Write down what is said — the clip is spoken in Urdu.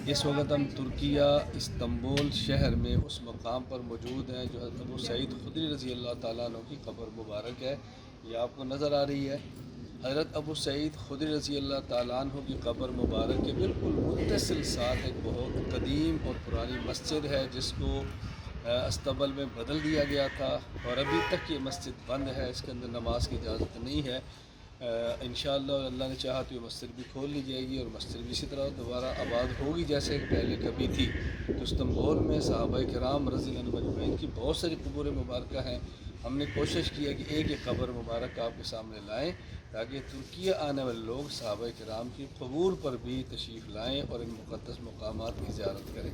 اس وقت ہم ترکیہ استنبول شہر میں اس مقام پر موجود ہیں جو حضرت ابو سعید خدری رضی اللہ تعالیٰ عنہ کی قبر مبارک ہے. یہ آپ کو نظر آ رہی ہے. حضرت ابو سعید خدری رضی اللہ تعالیٰ عنہ کی قبر مبارک کے بالکل متصل ساتھ ایک بہت قدیم اور پرانی مسجد ہے جس کو استبل میں بدل دیا گیا تھا، اور ابھی تک یہ مسجد بند ہے، اس کے اندر نماز کی اجازت نہیں ہے. انشاءاللہ اللہ نے چاہا تو یہ مسجد بھی کھول لی جائے گی، اور مسجد بھی اسی طرح دوبارہ آباد ہوگی جیسے پہلے کبھی تھی. تو استنبول میں صحابہ کرام رضی اللہ عنہم اجمعین کی بہت ساری قبور مبارکہ ہیں. ہم نے کوشش کی ہے کہ ایک ایک قبر مبارک آپ کے سامنے لائیں تاکہ ترکیہ آنے والے لوگ صحابہ کرام کی قبور پر بھی تشریف لائیں اور ان مقدس مقامات کی زیارت کریں.